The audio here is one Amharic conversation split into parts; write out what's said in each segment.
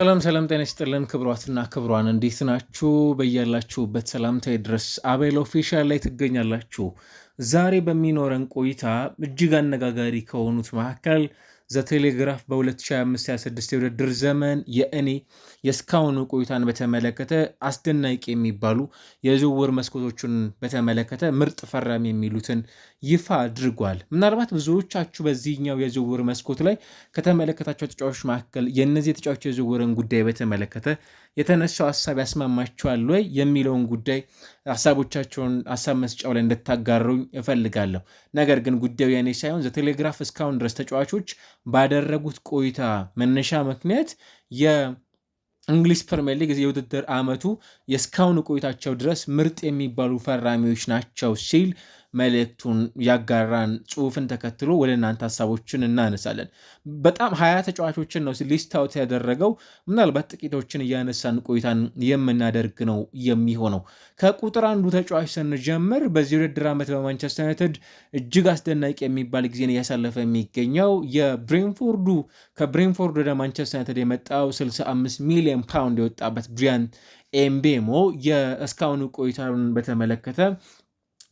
ሰላም ጤና ይስጥልን ክብሯትና ክብሯን እንዴት ናችሁ? በያላችሁበት ሰላምታ ድረስ አቤል ኦፊሻል ላይ ትገኛላችሁ። ዛሬ በሚኖረን ቆይታ እጅግ አነጋጋሪ ከሆኑት መካከል ዘቴሌግራፍ በ2025/26 የውድድር ዘመን የእስካሁኑ ቆይታን በተመለከተ አስደናቂ የሚባሉ የዝውውር መስኮቶችን በተመለከተ ምርጥ ፈራሚ የሚሉትን ይፋ አድርጓል። ምናልባት ብዙዎቻችሁ በዚህኛው የዝውውር መስኮት ላይ ከተመለከታቸው ተጫዋቾች መካከል የእነዚህ ተጫዋቾች የዝውውርን ጉዳይ በተመለከተ የተነሳው ሀሳብ ያስማማችኋል ወይ የሚለውን ጉዳይ ሀሳቦቻቸውን ሀሳብ መስጫው ላይ እንድታጋሩኝ እፈልጋለሁ። ነገር ግን ጉዳዩ የኔ ሳይሆን ዘቴሌግራፍ እስካሁን ድረስ ተጫዋቾች ባደረጉት ቆይታ መነሻ ምክንያት የእንግሊዝ ፕሪሚየር ሊግ የውድድር ዓመቱ የእስካሁን ቆይታቸው ድረስ ምርጥ የሚባሉ ፈራሚዎች ናቸው ሲል መልእክቱን ያጋራን ጽሁፍን ተከትሎ ወደ እናንተ ሀሳቦችን እናነሳለን። በጣም 20 ተጫዋቾችን ነው ሊስት አውት ያደረገው። ምናልባት ጥቂቶችን እያነሳን ቆይታን የምናደርግ ነው የሚሆነው። ከቁጥር አንዱ ተጫዋች ስንጀምር በዚህ ውድድር ዓመት በማንቸስተር ዩናይትድ እጅግ አስደናቂ የሚባል ጊዜን እያሳለፈ የሚገኘው ከብሬንፎርድ ወደ ማንቸስተር ዩናይትድ የመጣው 65 ሚሊዮን ፓውንድ የወጣበት ብሪያን ኤምቤሞ የእስካሁኑ ቆይታን በተመለከተ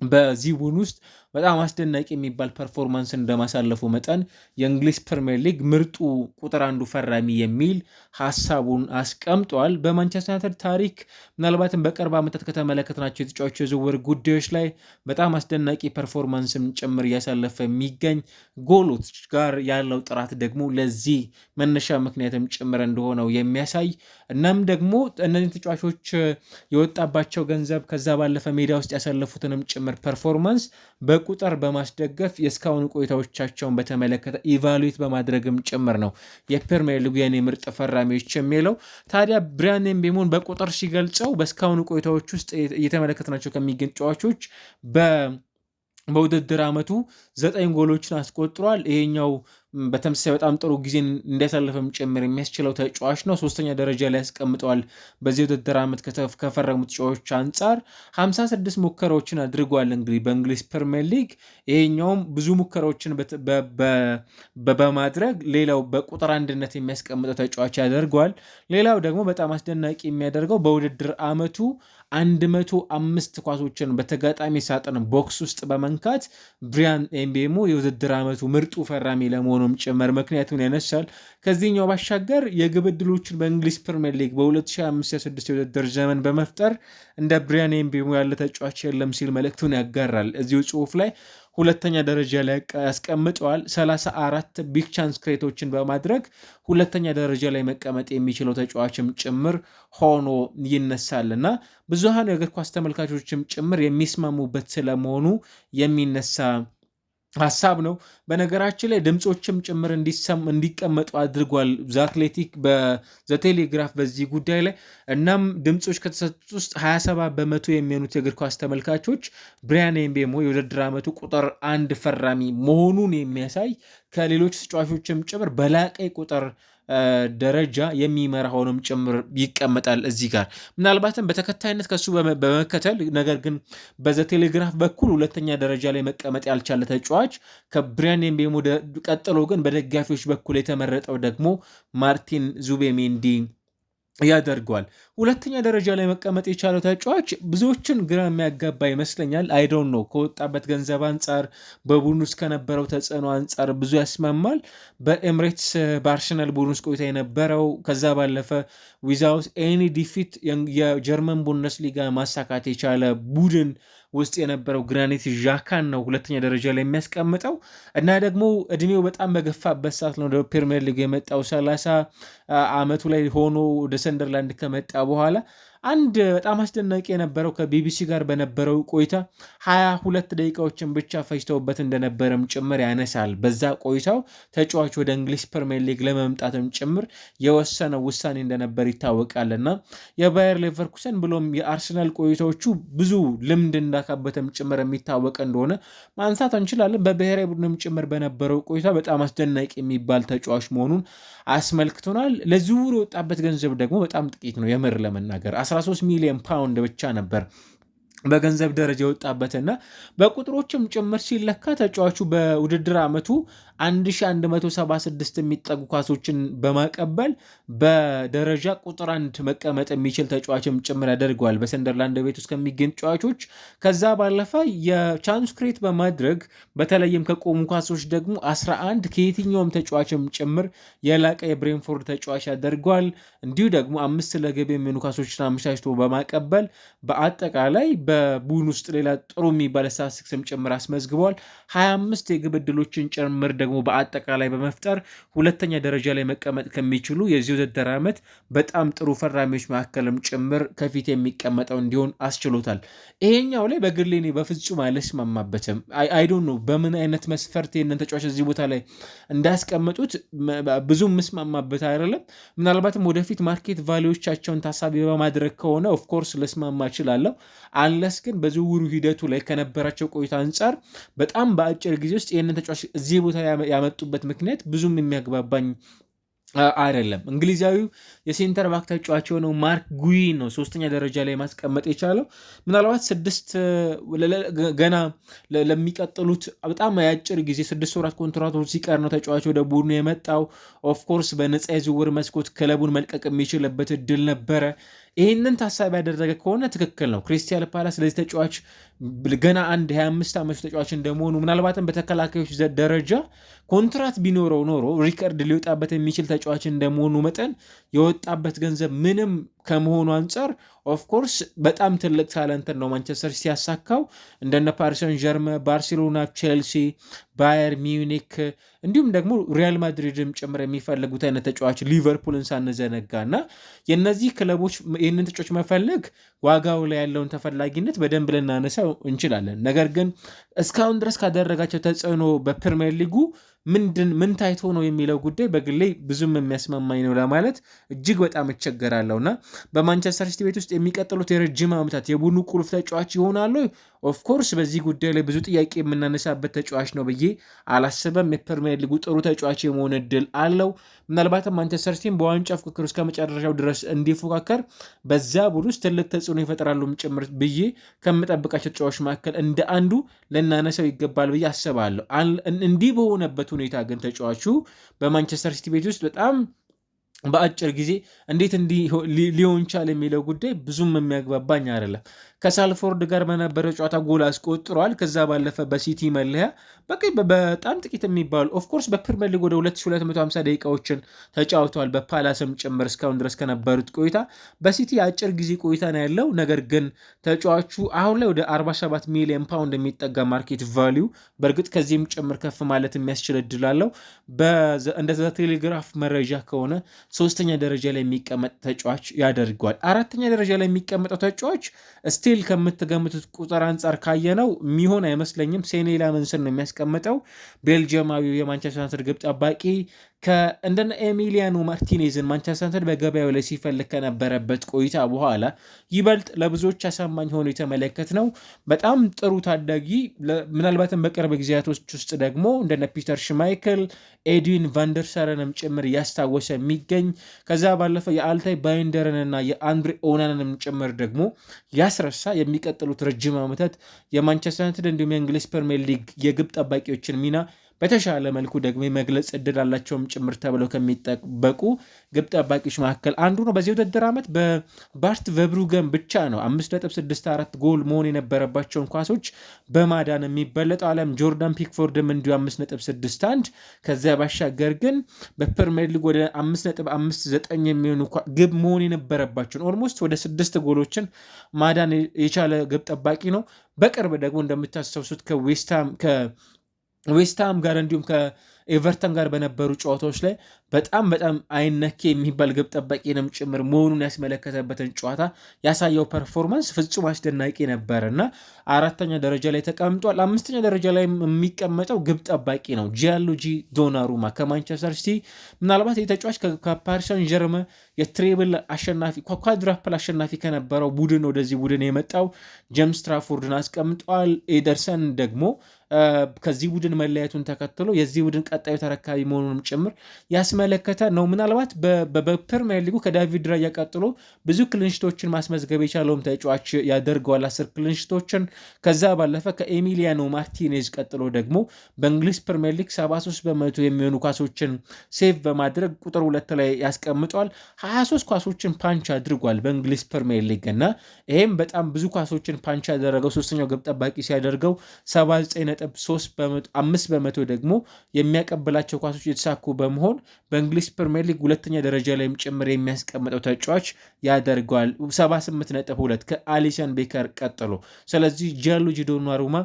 በዚህ ቡድን ውስጥ በጣም አስደናቂ የሚባል ፐርፎርማንስ እንደማሳለፉ መጠን የእንግሊዝ ፕሪሚየር ሊግ ምርጡ ቁጥር አንዱ ፈራሚ የሚል ሀሳቡን አስቀምጧል። በማንቸስተር ዩናይትድ ታሪክ ምናልባትም በቅርብ ዓመታት ከተመለከትናቸው የተጫዋቾች የዝውውር ጉዳዮች ላይ በጣም አስደናቂ ፐርፎርማንስም ጭምር እያሳለፈ የሚገኝ ጎሎች ጋር ያለው ጥራት ደግሞ ለዚህ መነሻ ምክንያትም ጭምር እንደሆነው የሚያሳይ እናም ደግሞ እነዚህ ተጫዋቾች የወጣባቸው ገንዘብ ከዛ ባለፈ ሜዳ ውስጥ ያሳለፉትንም ጭምር ፐርፎርማንስ በቁጥር በማስደገፍ የእስካሁን ቆይታዎቻቸውን በተመለከተ ኢቫሉዌት በማድረግም ጭምር ነው የፕሪሚየር ሊጉ የኔ ምርጥ ፈራሚዎች የሚለው። ታዲያ ብሪያን ኤምቤሞን በቁጥር ሲገልጸው በእስካሁን ቆይታዎች ውስጥ እየተመለከትናቸው ከሚገኙ ተጫዋቾች በውድድር ዓመቱ 9 ጎሎችን አስቆጥሯል። ይሄኛው በተመሳሳይ በጣም ጥሩ ጊዜን እንዲያሳልፍም ጭምር የሚያስችለው ተጫዋች ነው። 3ኛ ደረጃ ላይ ያስቀምጠዋል። በዚህ ውድድር ዓመት ከፈረሙ ተጫዋቾች አንጻር 56 ሙከራዎችን አድርጓል። እንግዲህ በእንግሊዝ ፕሪሚየር ሊግ ይሄኛውም ብዙ ሙከራዎችን በማድረግ ሌላው በቁጥር አንድነት የሚያስቀምጠው ተጫዋች ያደርገዋል። ሌላው ደግሞ በጣም አስደናቂ የሚያደርገው በውድድር ዓመቱ 105 ኳሶችን በተጋጣሚ ሳጥን ቦክስ ውስጥ በመንካት ብሪያን ኤምቤሞ የውድድር ዓመቱ ምርጡ ፈራሚ ለመሆኑም ጭምር ምክንያቱን ያነሳል። ከዚህኛው ባሻገር የግብ ዕድሎችን በእንግሊዝ ፕሪሚየር ሊግ በ2025/26 የውድድር ዘመን በመፍጠር እንደ ብሪያን ኤምቤሞ ያለ ተጫዋች የለም ሲል መልእክቱን ያጋራል። እዚሁ ጽሁፍ ላይ 2ኛ ደረጃ ላይ ያስቀምጠዋል። 34 ቢግ ቻንስ ክሬቶችን በማድረግ 2ኛ ደረጃ ላይ መቀመጥ የሚችለው ተጫዋችም ጭምር ሆኖ ይነሳል እና ብዙሃን የእግር ኳስ ተመልካቾችም ጭምር የሚስማሙበት ስለመሆኑ የሚነሳ ሀሳብ ነው። በነገራችን ላይ ድምፆችም ጭምር እንዲቀመጡ አድርጓል ዘአትሌቲክ በዘቴሌግራፍ በዚህ ጉዳይ ላይ። እናም ድምፆች ከተሰጡት ውስጥ 27% የሚሆኑት የእግር ኳስ ተመልካቾች ብሪያን ኤምቤሞ የውድድር ዓመቱ ቁጥር አንድ ፈራሚ መሆኑን የሚያሳይ ከሌሎች ተጫዋቾችም ጭምር በላቀ ቁጥር ደረጃ የሚመራ ሆኖም ጭምር ይቀመጣል። እዚህ ጋር ምናልባትም በተከታይነት ከሱ በመከተል ነገር ግን በዘቴሌግራፍ በኩል 2ኛ ደረጃ ላይ መቀመጥ ያልቻለ ተጫዋች ከብሪያን ኤምቤሞ ቀጥሎ ግን በደጋፊዎች በኩል የተመረጠው ደግሞ ማርቲን ዙቤሜንዲ ያደርገዋል። 2ኛ ደረጃ ላይ መቀመጥ የቻለው ተጫዋች ብዙዎችን ግራ የሚያጋባ ይመስለኛል። አይዶን ነው ከወጣበት ገንዘብ አንጻር በቡድን ውስጥ ከነበረው ተጽዕኖ አንጻር ብዙ ያስማማል። በኤምሬትስ በአርሰናል ቡድን ውስጥ ቆይታ የነበረው ከዛ ባለፈ ዊዛውት ኤኒ ዲፊት የጀርመን ቡንደስሊጋ ማሳካት የቻለ ቡድን ውስጥ የነበረው ግራኒት ዣካን ነው 2ኛ ደረጃ ላይ የሚያስቀምጠው እና ደግሞ እድሜው በጣም በገፋበት ሰዓት ነው ወደ ፕሪሚየር ሊግ የመጣው 30 ዓመቱ ላይ ሆኖ ወደ ሰንደርላንድ ከመጣ በኋላ አንድ በጣም አስደናቂ የነበረው ከቢቢሲ ጋር በነበረው ቆይታ 22 ደቂቃዎችን ብቻ ፈጅተውበት እንደነበረም ጭምር ያነሳል። በዛ ቆይታው ተጫዋች ወደ እንግሊዝ ፕሪሚየር ሊግ ለመምጣትም ጭምር የወሰነው ውሳኔ እንደነበር ይታወቃልና የባየር ሌቨርኩሰን ብሎም የአርሰናል ቆይታዎቹ ብዙ ልምድ እንዳካበተም ጭምር የሚታወቅ እንደሆነ ማንሳት እንችላለን። በብሔራዊ ቡድንም ጭምር በነበረው ቆይታ በጣም አስደናቂ የሚባል ተጫዋች መሆኑን አስመልክቶናል። ለዝውውር የወጣበት ገንዘብ ደግሞ በጣም ጥቂት ነው። የምር ለመናገር 13 ሚሊዮን ፓውንድ ብቻ ነበር በገንዘብ ደረጃ የወጣበትና በቁጥሮችም ጭምር ሲለካ ተጫዋቹ በውድድር ዓመቱ 1176 የሚጠጉ ኳሶችን በማቀበል በደረጃ ቁጥር 1 መቀመጥ የሚችል ተጫዋችም ጭምር ያደርገዋል በሰንደርላንድ ቤት ውስጥ ከሚገኙ ተጫዋቾች። ከዛ ባለፈ የቻንስ ክሬት በማድረግ በተለይም ከቆሙ ኳሶች ደግሞ 11 ከየትኛውም ተጫዋችም ጭምር የላቀ የብሬንፎርድ ተጫዋች ያደርገዋል። እንዲሁ ደግሞ 5 ለግብ የሚሆኑ ኳሶችን አመቻችቶ በማቀበል በአጠቃላይ በቡድን ውስጥ ሌላ ጥሩ የሚባል ስታቲስቲክስም ጭምር አስመዝግቧል። 25 የግብ ዕድሎችን ጭምር ደግሞ በአጠቃላይ በመፍጠር ሁለተኛ ደረጃ ላይ መቀመጥ ከሚችሉ የዚህ ውድድር ዓመት በጣም ጥሩ ፈራሚዎች መካከልም ጭምር ከፊት የሚቀመጠው እንዲሆን አስችሎታል። ይሄኛው ላይ በግሌ እኔ በፍጹም አልስማማበትም። አይዶን ነው በምን አይነት መስፈርት ይህንን ተጫዋች እዚህ ቦታ ላይ እንዳስቀመጡት ብዙ ምስማማበት አይደለም። ምናልባትም ወደፊት ማርኬት ቫሊዎቻቸውን ታሳቢ በማድረግ ከሆነ ኦፍኮርስ ልስማማ እችላለሁ። አንለስ ግን በዝውውሩ ሂደቱ ላይ ከነበራቸው ቆይታ አንጻር በጣም በአጭር ጊዜ ውስጥ ይህንን ተጫዋች እዚህ ቦታ ያመጡበት ምክንያት ብዙም የሚያግባባኝ አይደለም። እንግሊዛዊው የሴንተር ባክ ተጫዋች የሆነው ማርክ ጉይ ነው ሶስተኛ ደረጃ ላይ ማስቀመጥ የቻለው። ምናልባት ገና ለሚቀጥሉት በጣም የአጭር ጊዜ 6 ወራት ኮንትራቶች ሲቀር ነው ተጫዋች ወደ ቡድኑ የመጣው። ኦፍኮርስ በነፃ የዝውውር መስኮት ክለቡን መልቀቅ የሚችልበት እድል ነበረ። ይህንን ታሳቢ ያደረገ ከሆነ ትክክል ነው። ክሪስታል ፓላስ ለዚህ ተጫዋች ገና አንድ 25 ዓመቱ ተጫዋች እንደመሆኑ ምናልባትም በተከላካዮች ደረጃ ኮንትራት ቢኖረው ኖሮ ሪከርድ ሊወጣበት የሚችል ተጫዋች እንደመሆኑ መጠን የወጣበት ገንዘብ ምንም ከመሆኑ አንጻር ኦፍኮርስ በጣም ትልቅ ታለንትን ነው ማንቸስተር ሲቲ ያሳካው። እንደነ ፓሪስ ሰን ዠርመን፣ ባርሴሎና፣ ቼልሲ፣ ባየር ሚዩኒክ እንዲሁም ደግሞ ሪያል ማድሪድም ጭምር የሚፈልጉት አይነት ተጫዋች ሊቨርፑልን ሳንዘነጋ እና የእነዚህ ክለቦች ይህንን ተጫዋች መፈለግ ዋጋው ላይ ያለውን ተፈላጊነት በደንብ ልናነሳው እንችላለን። ነገር ግን እስካሁን ድረስ ካደረጋቸው ተጽዕኖ በፕሪሚየር ሊጉ ምን ታይቶ ነው የሚለው ጉዳይ በግሌ ብዙም የሚያስማማኝ ነው ለማለት እጅግ በጣም እቸገራለሁና በማንቸስተር ሲቲ ቤት ውስጥ የሚቀጥሉት የረጅም ዓመታት የቡድኑ ቁልፍ ተጫዋች ይሆናሉ። ኦፍኮርስ በዚህ ጉዳይ ላይ ብዙ ጥያቄ የምናነሳበት ተጫዋች ነው ብዬ አላስበም። የፕሪሚየር ሊጉ ጥሩ ተጫዋች የመሆን እድል አለው። ምናልባትም ማንቸስተር ሲቲም በዋንጫ ፉክክር እስከ መጨረሻው ድረስ እንዲፎካከር በዛ ቡድን ውስጥ ትልቅ ተጽዕኖ ይፈጥራሉ ጭምር ብዬ ከምጠብቃቸው ተጫዋች መካከል እንደ አንዱ ልናነሳው ይገባል ብዬ አስባለሁ። እንዲህ በሆነበት ሁኔታ ግን ተጫዋቹ በማንቸስተር ሲቲ ቤት ውስጥ በጣም በአጭር ጊዜ እንዴት እንዲህ ሊሆን ቻለ የሚለው ጉዳይ ብዙም የሚያግባባኝ አይደለም። ከሳልፎርድ ጋር በነበረው ጨዋታ ጎል አስቆጥሯል። ከዛ ባለፈ በሲቲ መለያ በጣም ጥቂት የሚባሉ ኦፍኮርስ በፕሪሚየር ሊግ ወደ 2250 ደቂቃዎችን ተጫውተዋል በፓላስም ጭምር እስካሁን ድረስ ከነበሩት ቆይታ። በሲቲ የአጭር ጊዜ ቆይታ ነው ያለው። ነገር ግን ተጫዋቹ አሁን ላይ ወደ 47 ሚሊዮን ፓውንድ የሚጠጋ ማርኬት ቫሊዩ በእርግጥ ከዚህም ጭምር ከፍ ማለት የሚያስችል እድል አለው። እንደዛ ቴሌግራፍ መረጃ ከሆነ 3ኛ ደረጃ ላይ የሚቀመጥ ተጫዋች ያደርገዋል። 4ኛ ደረጃ ላይ የሚቀመጠው ተጫዋች ስቲል ከምትገምቱት ቁጥር አንጻር ካየነው የሚሆን አይመስለኝም። ሴኔ ላመንስን ነው የሚያስቀምጠው። ቤልጅየማዊው የማንቸስተር ዩናይትድ ግብ ጠባቂ እንደነ ኤሚሊያኖ ማርቲኔዝን ማንቸስተር ዩናይትድ በገበያው ላይ ሲፈልግ ከነበረበት ቆይታ በኋላ ይበልጥ ለብዙዎች አሳማኝ ሆኖ የተመለከት ነው። በጣም ጥሩ ታዳጊ፣ ምናልባትም በቅርብ ጊዜያቶች ውስጥ ደግሞ እንደነ ፒተር ሽማይክል፣ ኤድዊን ቫንደርሳረንም ጭምር እያስታወሰ የሚገኝ ከዛ ባለፈ የአልታይ ባይንደርንና የአንድሬ ኦናንንም ጭምር ደግሞ ያስረሳ የሚቀጥሉት ረጅም ዓመታት የማንቸስተር ዩናይትድ እንዲሁም የእንግሊዝ ፕሪሚየር ሊግ የግብ ጠባቂዎችን ሚና በተሻለ መልኩ ደግሞ የመግለጽ እድል አላቸውም ጭምር ተብለው ከሚጠበቁ ግብ ጠባቂዎች መካከል አንዱ ነው። በዚህ ውድድር ዓመት በባርት ቨብሩገን ብቻ ነው 5.64 ጎል መሆን የነበረባቸውን ኳሶች በማዳን የሚበለጠው። አለም ጆርዳን ፒክፎርድም እንዲሁ 5.61። ከዚያ ባሻገር ግን በፕሪሚየር ሊግ ወደ 5.59 የሚሆኑ ግብ መሆን የነበረባቸውን ኦልሞስት ወደ 6 ጎሎችን ማዳን የቻለ ግብ ጠባቂ ነው። በቅርብ ደግሞ እንደምታስታውሱት ዌስትሃም ጋር እንዲሁም ከኤቨርተን ጋር በነበሩ ጨዋታዎች ላይ በጣም አይነኬ የሚባል ግብ ጠባቂንም ጭምር መሆኑን ያስመለከተበትን ጨዋታ ያሳየው ፐርፎርማንስ ፍጹም አስደናቂ ነበር እና 4ኛ ደረጃ ላይ ተቀምጧል። 5ኛ ደረጃ ላይ የሚቀመጠው ግብ ጠባቂ ነው ጂያንሉጂ ዶናሩማ ከማንቸስተር ሲቲ። ምናልባት የተጫዋች ከፓሪስ ሰን ዠርመን የትሬብል አሸናፊ ኳድራፕል አሸናፊ ከነበረው ቡድን ወደዚህ ቡድን የመጣው ጄምስ ትራፎርድን አስቀምጧል። ኤደርሰን ደግሞ ከዚህ ቡድን መለያየቱን ተከትሎ የዚህ ቡድን ቀጣዩ ተረካቢ መሆኑንም ጭምር ያስመለከተ ነው። ምናልባት በፕሪሚየር ሊጉ ከዳቪድ ራያ ቀጥሎ ብዙ ክሊንሺቶችን ማስመዝገብ የቻለውም ተጫዋች ያደርገዋል 10 ክሊንሺቶችን። ከዛ ባለፈ ከኤሚሊያኖ ማርቲኔዝ ቀጥሎ ደግሞ በእንግሊዝ ፕሪሚየር ሊግ 73 በመቶ የሚሆኑ ኳሶችን ሴቭ በማድረግ ቁጥር 2 ላይ ያስቀምጧል። 23 ኳሶችን ፓንች አድርጓል በእንግሊዝ ፕሪሚየር ሊግ እና ይህም በጣም ብዙ ኳሶችን ፓንች ያደረገው ሶስተኛው ግብ ጠባቂ ሲያደርገው 79.5 በመቶ ደግሞ የሚያቀብላቸው ኳሶች የተሳኩ በመሆን በእንግሊዝ ፕሪሚየር ሊግ ሁለተኛ ደረጃ ላይም ጭምር የሚያስቀምጠው ተጫዋች ያደርገዋል 78.2 ከአሊሰን ቤከር ቀጥሎ። ስለዚህ ጂያንሉጂ ዶናሩማ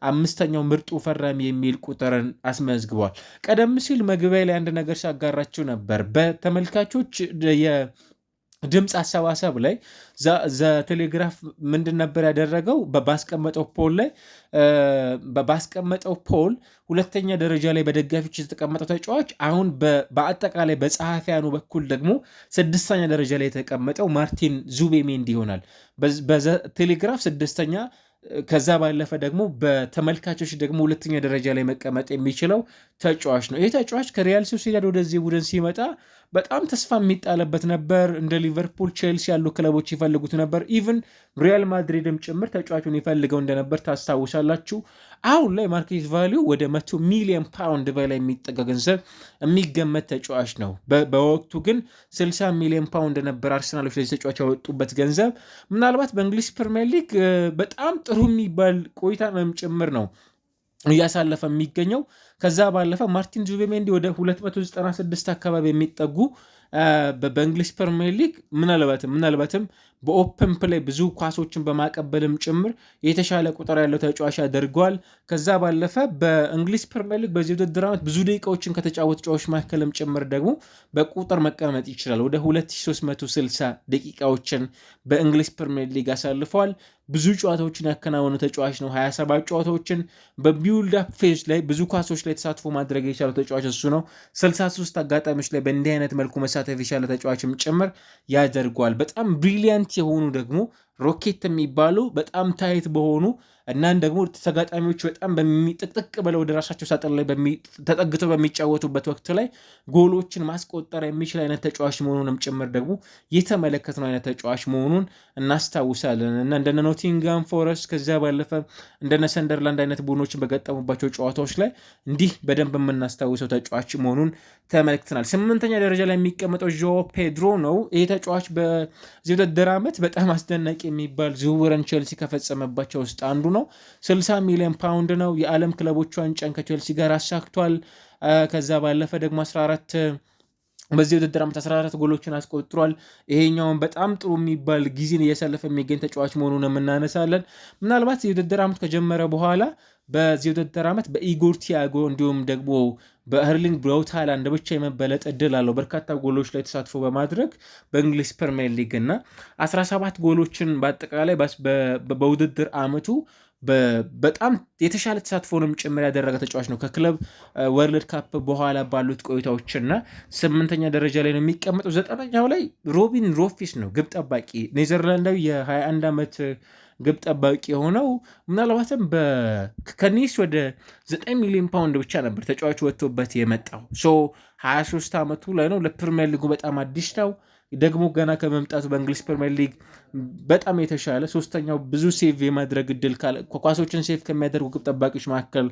አምስተኛው ምርጡ ፈራሚ የሚል ቁጥርን አስመዝግቧል። ቀደም ሲል መግቢያ ላይ አንድ ነገር ሳጋራችሁ ነበር። በተመልካቾች ድምፅ አሰባሰብ ላይ ዘቴሌግራፍ ምንድን ነበር ያደረገው? ባስቀመጠው ፖል ሁለተኛ ደረጃ ላይ በደጋፊዎች የተቀመጠው ተጫዋች አሁን በአጠቃላይ በጸሐፊያኑ በኩል ደግሞ ስድስተኛ ደረጃ ላይ የተቀመጠው ማርቲን ዙቤሜንዲ ይሆናል። በቴሌግራፍ ስድስተኛ፣ ከዛ ባለፈ ደግሞ በተመልካቾች ደግሞ ሁለተኛ ደረጃ ላይ መቀመጥ የሚችለው ተጫዋች ነው። ይህ ተጫዋች ከሪያል ሶሲዳድ ወደዚህ ቡድን ሲመጣ በጣም ተስፋ የሚጣለበት ነበር። እንደ ሊቨርፑል፣ ቼልሲ ያሉ ክለቦች ይፈልጉት ነበር። ኢቭን ሪያል ማድሪድም ጭምር ተጫዋቹን ይፈልገው እንደነበር ታስታውሳላችሁ። አሁን ላይ ማርኬት ቫሊዩ ወደ 100 ሚሊዮን ፓውንድ በላይ የሚጠጋ ገንዘብ የሚገመት ተጫዋች ነው። በወቅቱ ግን 60 ሚሊዮን ፓውንድ ነበር አርሰናሎች ለዚህ ተጫዋች ያወጡበት ገንዘብ። ምናልባት በእንግሊዝ ፕሪሚየር ሊግ በጣም ጥሩ የሚባል ቆይታ ጭምር ነው እያሳለፈ የሚገኘው። ከዛ ባለፈ ማርቲን ዙቤሜንዲ ወደ 296 አካባቢ የሚጠጉ በእንግሊዝ ፕሪሚየር ሊግ ምናልባትም በኦፕን ፕሌይ ብዙ ኳሶችን በማቀበልም ጭምር የተሻለ ቁጥር ያለው ተጫዋች ያደርገዋል። ከዛ ባለፈ በእንግሊዝ ፕሪሚየር ሊግ በዚህ ውድድር ዓመት ብዙ ደቂቃዎችን ከተጫወቱ ተጫዋቾች መካከልም ጭምር ደግሞ በቁጥር መቀመጥ ይችላል። ወደ 2360 ደቂቃዎችን በእንግሊዝ ፕሪሚየር ሊግ አሳልፈዋል። ብዙ ጨዋታዎችን ያከናወኑ ተጫዋች ነው። 27 ጨዋታዎችን በቢውልድ አፕ ፌዝ ላይ ብዙ ኳሶች ላይ ተሳትፎ ማድረግ የቻለው ተጫዋች እሱ ነው። 63 አጋጣሚዎች ላይ በእንዲህ አይነት መልኩ መሳተፍ የቻለ ተጫዋችም ጭምር ያደርገዋል። በጣም ብሪሊያንት የሆኑ ደግሞ ሮኬት የሚባሉ በጣም ታይት በሆኑ እናን ደግሞ ተጋጣሚዎች በጣም ጥቅጥቅ ብለው ወደ ራሳቸው ሳጥን ላይ ተጠግተው በሚጫወቱበት ወቅት ላይ ጎሎችን ማስቆጠር የሚችል አይነት ተጫዋች መሆኑንም ጭምር ደግሞ የተመለከትነው አይነት ተጫዋች መሆኑን እናስታውሳለን እና እንደነ ኖቲንጋም ፎረስት ከዚያ ባለፈ እንደነ ሰንደርላንድ አይነት ቡድኖችን በገጠሙባቸው ጨዋታዎች ላይ እንዲህ በደንብ የምናስታውሰው ተጫዋች መሆኑን ተመልክተናል። 8ኛ ደረጃ ላይ የሚቀመጠው ዦ ፔድሮ ነው። ይህ ተጫዋች በዚህ ውድድር ዓመት በጣም አስደናቂ የሚባል ዝውውርን ቼልሲ ከፈጸመባቸው ውስጥ አንዱ ነው። 60 ሚሊዮን ፓውንድ ነው። የዓለም ክለቦች ዋንጫን ከቼልሲ ጋር አሳክቷል። ከዛ ባለፈ ደግሞ 14 በዚህ ውድድር ዓመት 14 ጎሎችን አስቆጥሯል። ይሄኛውን በጣም ጥሩ የሚባል ጊዜን እያሳለፈ የሚገኝ ተጫዋች መሆኑን የምናነሳለን። ምናልባት የውድድር ዓመት ከጀመረ በኋላ በዚህ ውድድር ዓመት በኢጎር ቲያጎ እንዲሁም ደግሞ በኤርሊንግ ብራውት ሃላንድ ብቻ የመበለጥ እድል አለው በርካታ ጎሎች ላይ ተሳትፎ በማድረግ በእንግሊዝ ፕሪሚየር ሊግ እና 17 ጎሎችን በአጠቃላይ በውድድር ዓመቱ በጣም የተሻለ ተሳትፎንም ጭምር ያደረገ ተጫዋች ነው። ከክለብ ወርልድ ካፕ በኋላ ባሉት ቆይታዎችና 8ኛ ደረጃ ላይ ነው የሚቀመጠው። 9ኛው ላይ ሮቢን ሮፊስ ነው ግብ ጠባቂ ኔዘርላንዳዊ የ21 ዓመት ግብ ጠባቂ የሆነው ምናልባትም ከኒስ ወደ 9 ሚሊዮን ፓውንድ ብቻ ነበር ተጫዋች ወጥቶበት የመጣው። 23 ዓመቱ ላይ ነው። ለፕሪሚየር ሊጉ በጣም አዲስ ነው። ደግሞ ገና ከመምጣቱ በእንግሊዝ ፕሪሚየር ሊግ በጣም የተሻለ ሶስተኛው ብዙ ሴቭ የማድረግ እድል ኳሶችን ሴቭ ከሚያደርጉ ግብ ጠባቂዎች መካከል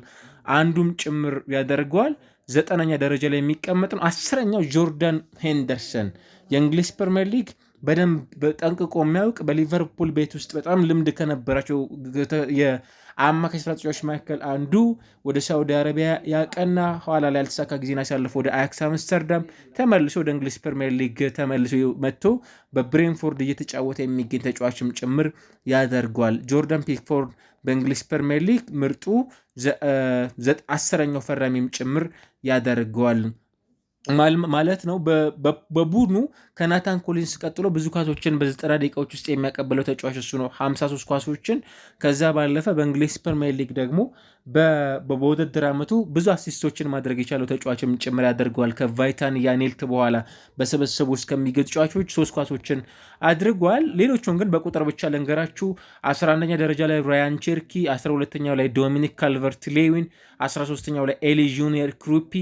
አንዱም ጭምር ያደርገዋል። 9ኛ ደረጃ ላይ የሚቀመጥ ነው። 10ኛው ጆርዳን ሄንደርሰን የእንግሊዝ ፕሪሚየር ሊግ በደንብ ጠንቅቆ የሚያውቅ በሊቨርፑል ቤት ውስጥ በጣም ልምድ ከነበራቸው የአማካይ ስፍራ ተጫዋቾች መካከል አንዱ ወደ ሳውዲ አረቢያ ያቀና ኋላ ላይ ያልተሳካ ጊዜን አሳልፈው ወደ አያክስ አምስተርዳም ተመልሶ ወደ እንግሊዝ ፕሪሚየር ሊግ ተመልሶ መጥቶ በብሬንፎርድ እየተጫወተ የሚገኝ ተጫዋችም ጭምር ያደርገዋል። ጆርዳን ፒክፎርድ በእንግሊዝ ፕሪሚየር ሊግ ምርጡ 10ኛው ፈራሚም ጭምር ያደርገዋል ማለት ነው። በቡድኑ ከናታን ኮሊንስ ቀጥሎ ብዙ ኳሶችን በ90 ደቂቃዎች ውስጥ የሚያቀብለው ተጫዋች እሱ ነው፣ 53 ኳሶችን። ከዛ ባለፈ በእንግሊዝ ፕሪሚየር ሊግ ደግሞ በውድድር ዓመቱ ብዙ አሲስቶችን ማድረግ የቻለው ተጫዋችም ጭምር ያደርገዋል። ከቫይታን ያኔልት በኋላ በስብስብ ውስጥ ከሚገኙ ተጫዋቾች 3 ኳሶችን አድርጓል። ሌሎቹን ግን በቁጥር ብቻ ልንገራችሁ። 11ኛ ደረጃ ላይ ራያን ቼርኪ፣ 12ኛው ላይ ዶሚኒክ ካልቨርት ሌዊን፣ 13ኛው ላይ ኤሊ ጁኒየር ክሩፒ፣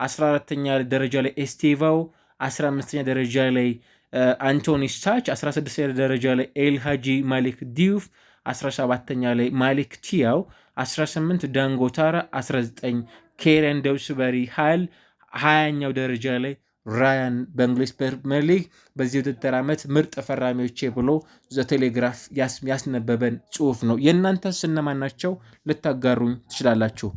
14ኛ ደረጃ ላይ ኤስቴቫው፣ 15ኛ ደረጃ ላይ አንቶኒ ስታች፣ 16ኛ ደረጃ ላይ ኤል ሃጂ ማሊክ ዲዩፍ፣ 17ኛ ላይ ማሊክ ቲያው፣ 18 ዳንጎታራ፣ 19 ኬረን ደውስበሪ ሃል፣ 20ኛው ደረጃ ላይ ራያን በእንግሊዝ ፕሪሚየር ሊግ በዚህ ውድድር ዓመት ምርጥ ፈራሚዎቼ ብሎ ዘቴሌግራፍ ያስነበበን ጽሁፍ ነው። የእናንተስ እነማን ናቸው? ልታጋሩኝ ትችላላችሁ።